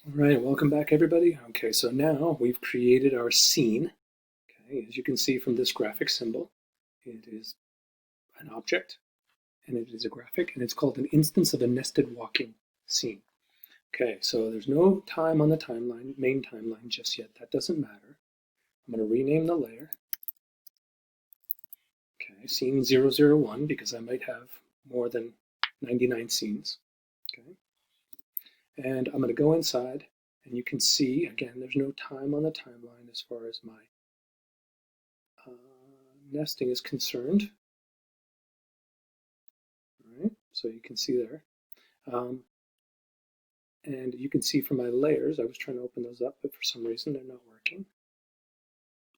All right, welcome back, everybody. Okay, so now we've created our scene. Okay, as you can see from this graphic symbol, it is an object and it is a graphic, and it's called an instance of a nested walking scene. Okay, so there's no time on the timeline, main timeline just yet. That doesn't matter. I'm going to rename the layer. Okay, scene 001 because I might have more than 99 scenes. Okay, and I'm going to go inside, and you can see again there's no time on the timeline as far as my nesting is concerned. All right, so you can see there. And you can see from my layers, I was trying to open those up, but for some reason they're not working.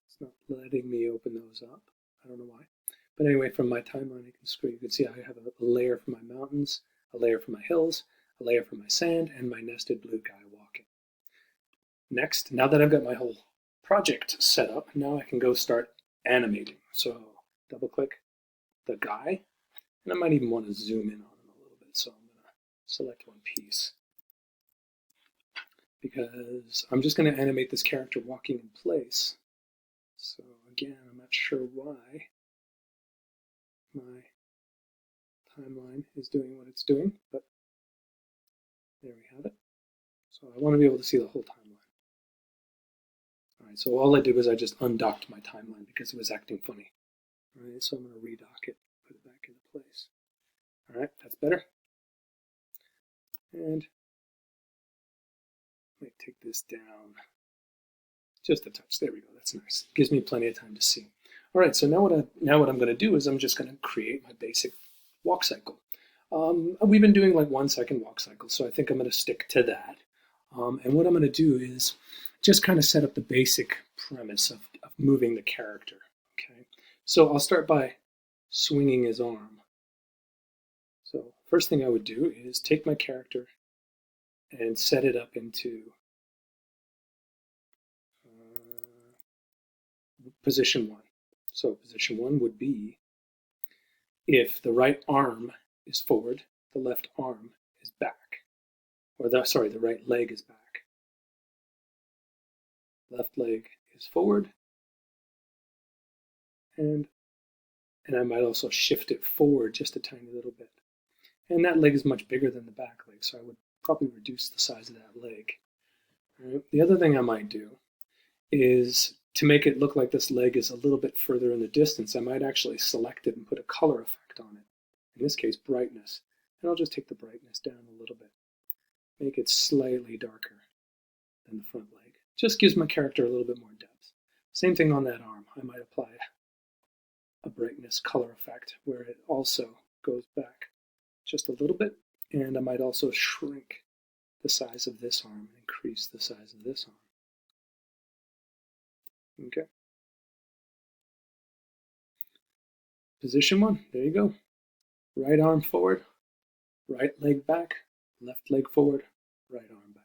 It's not letting me open those up. I don't know why. But anyway, from my timeline, you can see I have a layer for my mountains, a layer for my hills, a layer for my sand, and my nested blue guy walking. Next, now that I've got my whole project set up, now I can go start animating. So double click the guy, and I might even want to zoom in on him a little bit. So I'm going to select one piece because I'm just going to animate this character walking in place. So again, I'm not sure why my timeline is doing what it's doing, but there we have it. So I want to be able to see the whole timeline. All right, so all I did was I just undocked my timeline because it was acting funny. All right, so I'm going to redock it, put it back into place. All right, that's better. And I might take this down just a touch. There we go. That's nice. Gives me plenty of time to see. All right, so now what I'm going to do is I'm just going to create my basic walk cycle. We've been doing like 1 second walk cycles, so I think I'm going to stick to that. And what I'm going to do is just kind of set up the basic premise of moving the character. Okay, so I'll start by swinging his arm. So first thing I would do is take my character and set it up into position 1. So position 1 would be if the right arm is forward, the left arm is back. Or the right leg is back. Left leg is forward. And I might also shift it forward just a tiny little bit. And that leg is much bigger than the back leg, so I would probably reduce the size of that leg. All right. The other thing I might do is to make it look like this leg is a little bit further in the distance, I might actually select it and put a color effect on it. In this case, brightness. And I'll just take the brightness down a little bit. Make it slightly darker than the front leg. Just gives my character a little bit more depth. Same thing on that arm. I might apply a brightness color effect where it also goes back just a little bit. And I might also shrink the size of this arm and increase the size of this arm. Okay. Position 1, there you go. Right arm forward, right leg back, left leg forward, right arm back.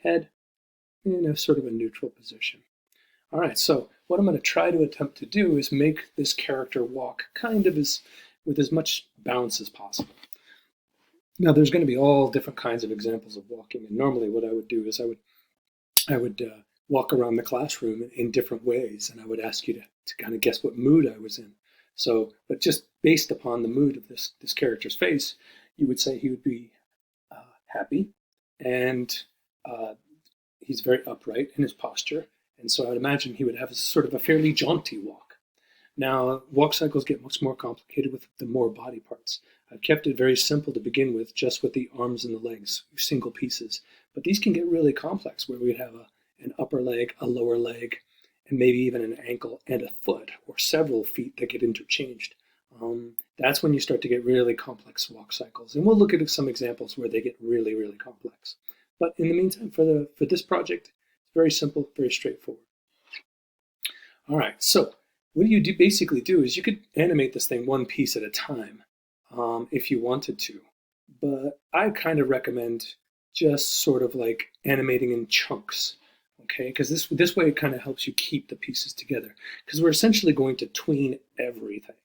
Head in a sort of a neutral position. All right, so what I'm going to try to attempt to do is make this character walk kind of with as much bounce as possible. Now, there's going to be all different kinds of examples of walking, and normally what I would do is I would walk around the classroom in different ways, and I would ask you to kind of guess what mood I was in. So, but just based upon the mood of this character's face, you would say he would be happy, and he's very upright in his posture, and so I'd imagine he would have sort of a fairly jaunty walk. Now, walk cycles get much more complicated with the more body parts. I've kept it very simple to begin with, just with the arms and the legs, single pieces. But these can get really complex, where we'd have an upper leg, a lower leg, and maybe even an ankle and a foot, or several feet that get interchanged. That's when you start to get really complex walk cycles. And we'll look at some examples where they get really, really complex. But in the meantime, for this project, it's very simple, very straightforward. All right, so what you basically do is you could animate this thing one piece at a time if you wanted to. But I kind of recommend just sort of like animating in chunks, okay? Because this way it kind of helps you keep the pieces together. Because we're essentially going to tween everything,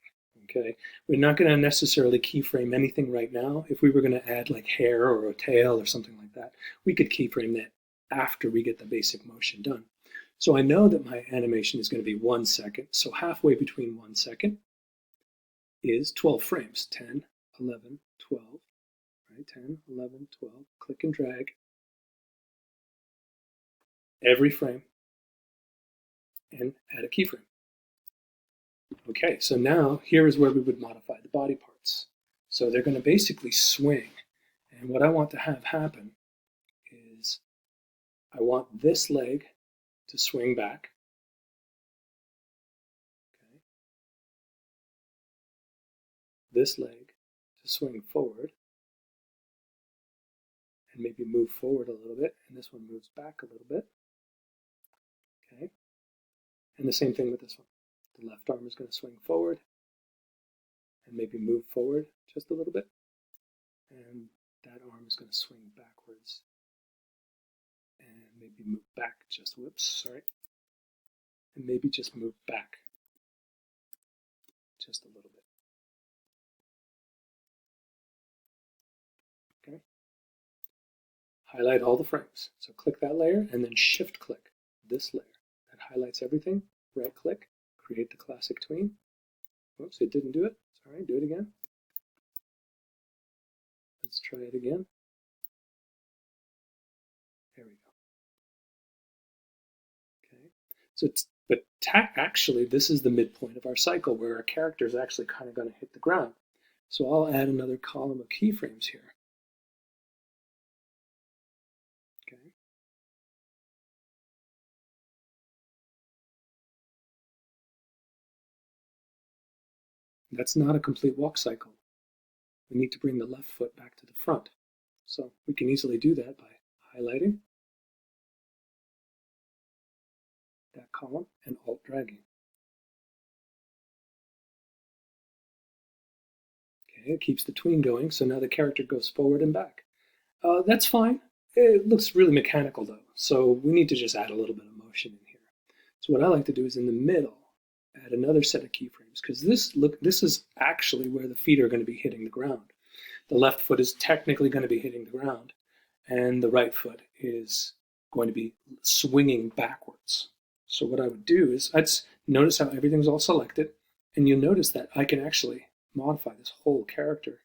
okay? We're not going to necessarily keyframe anything right now. If we were going to add like hair or a tail or something like that, we could keyframe that after we get the basic motion done. So I know that my animation is going to be 1 second. So halfway between 1 second is 12 frames. 10, 11, 12. Right? 10, 11, 12. Click and drag every frame and add a keyframe. Okay, so now here is where we would modify the body parts. So they're going to basically swing. And what I want to have happen is I want this leg to swing back. Okay. This leg to swing forward. And maybe move forward a little bit. And this one moves back a little bit. Okay. And the same thing with this one. The left arm is going to swing forward and maybe move forward just a little bit. And that arm is going to swing backwards and maybe move back just, whoops, sorry. And maybe just move back just a little bit. Okay. Highlight all the frames. So click that layer and then shift click this layer. That highlights everything. Right click, create the classic tween. Whoops, it didn't do it. Sorry, do it again. Let's try it again. There we go. Okay. So actually, this is the midpoint of our cycle where our character is actually kind of going to hit the ground. So I'll add another column of keyframes here. Okay. That's not a complete walk cycle. We need to bring the left foot back to the front. So we can easily do that by highlighting that column and alt dragging. Okay, it keeps the tween going, so now the character goes forward and back. That's fine. It looks really mechanical though, so we need to just add a little bit of motion in here. So what I like to do is in the middle, add another set of keyframes, because this is actually where the feet are going to be hitting the ground. The left foot is technically going to be hitting the ground, and the right foot is going to be swinging backwards. So what I would do is I'd notice how everything's all selected, and you'll notice that I can actually modify this whole character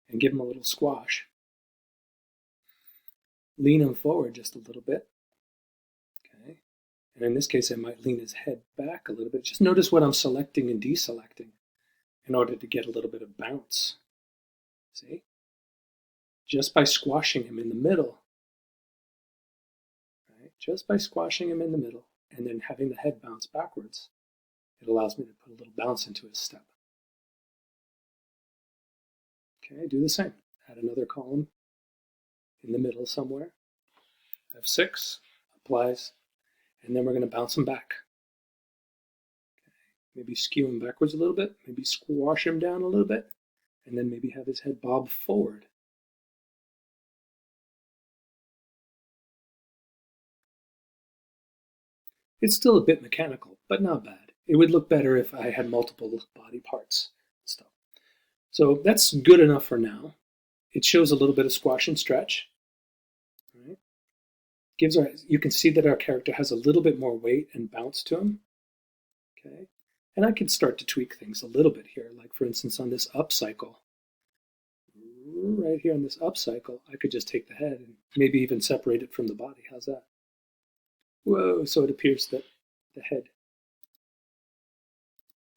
and give him a little squash. Lean him forward just a little bit. Okay. And in this case, I might lean his head back a little bit. Just notice what I'm selecting and deselecting in order to get a little bit of bounce. See? Just by squashing him in the middle, right? Just by squashing him in the middle and then having the head bounce backwards, it allows me to put a little bounce into his step. Okay, do the same. Add another column in the middle somewhere. F6 applies, and then we're going to bounce him back. Okay. Maybe skew him backwards a little bit, maybe squash him down a little bit, and then maybe have his head bob forward. It's still a bit mechanical, but not bad. It would look better if I had multiple body parts and stuff. So that's good enough for now. It shows a little bit of squash and stretch. Right? You can see that our character has a little bit more weight and bounce to him. Okay, and I could start to tweak things a little bit here, like for instance on this up cycle. Right here on this up cycle, I could just take the head and maybe even separate it from the body. How's that? Whoa, so it appears that the head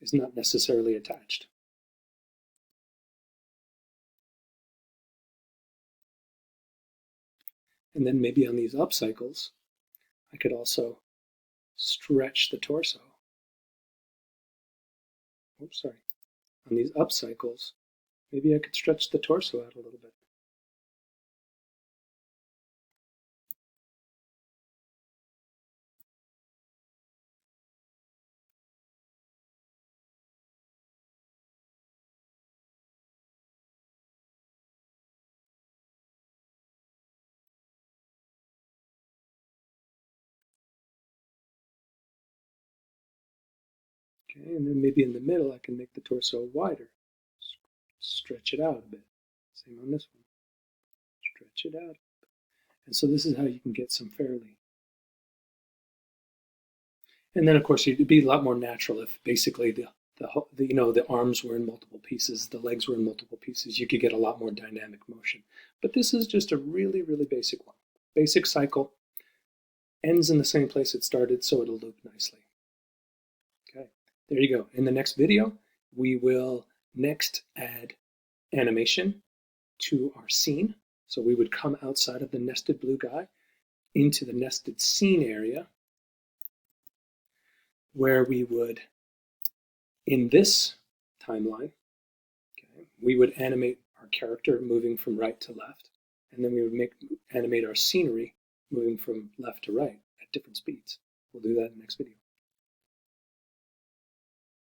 is not necessarily attached. And then maybe on these up cycles, I could also stretch the torso. Oops, sorry. On these up cycles, maybe I could stretch the torso out a little bit. Okay, and then maybe in the middle I can make the torso wider. Stretch it out a bit. Same on this one. Stretch it out. And so this is how you can get some fairly. And then of course it'd be a lot more natural if basically the arms were in multiple pieces, the legs were in multiple pieces. You could get a lot more dynamic motion. But this is just a really, really basic one. Basic cycle, ends in the same place it started, so it'll loop nicely. Okay, there you go. In the next video, we will next add animation to our scene. So we would come outside of the nested blue guy into the nested scene area, where we would, in this timeline, okay, we would animate our character moving from right to left, and then we would animate our scenery moving from left to right at different speeds. We'll do that in the next video.